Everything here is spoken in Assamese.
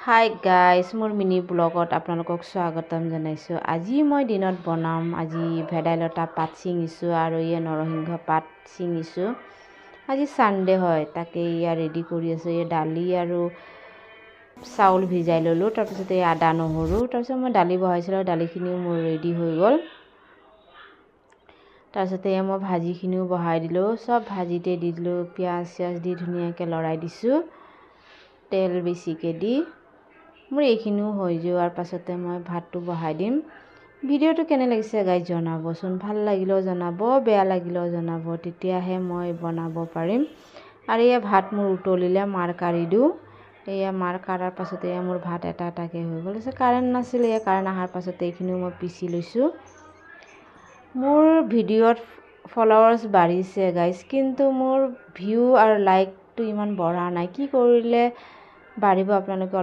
হাই গাইজ, মোৰ মিনি ব্লগত আপোনালোকক স্বাগতম জনাইছোঁ। আজি মই দিনত বনাম। আজি ভেদাইলতা পাত ছিঙিছোঁ আৰু নৰসিংহ পাত ছিঙিছোঁ। আজি ছানডে হয়, তাকে ৰেডি কৰি আছোঁ। দালি আৰু চাউল ভিজাই ল'লোঁ। তাৰপিছত আদা নহৰু, তাৰপিছত মই দালি বহাইছিলোঁ। দালিখিনিও মোৰ ৰেডি হৈ গ'ল। তাৰপিছতে মই ভাজিখিনিও বহাই দিলোঁ। চব ভাজিতে দি দিলোঁ। পিঁয়াজ চিয়াজ দি ধুনীয়াকৈ লৰাই দিছোঁ, তেল বেছিকৈ দি। মোৰ এইখিনিও হৈ যোৱাৰ পাছতে মই ভাতটো বহাই দিম। ভিডিঅ'টো কেনে লাগিছে গাইজ জনাবচোন। ভাল লাগিলেও জনাব, বেয়া লাগিলেও জনাব, তেতিয়াহে মই বনাব পাৰিম। আৰু ভাত মোৰ উতলিলে মাৰ কাঢ়ি দিওঁ। মাৰ কাঢ়াৰ পাছতে মোৰ ভাত এটা এটাকৈ হৈ গ'ল। তাৰপিছত কাৰেণ্ট নাছিলে, কাৰেণ্ট অহাৰ পাছতে এইখিনিও মই পিচি লৈছোঁ। মোৰ ভিডিঅ'ত ফলোৱাৰ্ছ বাঢ়িছে গাইজ, কিন্তু মোৰ ভিউ আৰু লাইকটো ইমান বঢ়া নাই। কি কৰিলে বাঢ়িব আপোনালোকে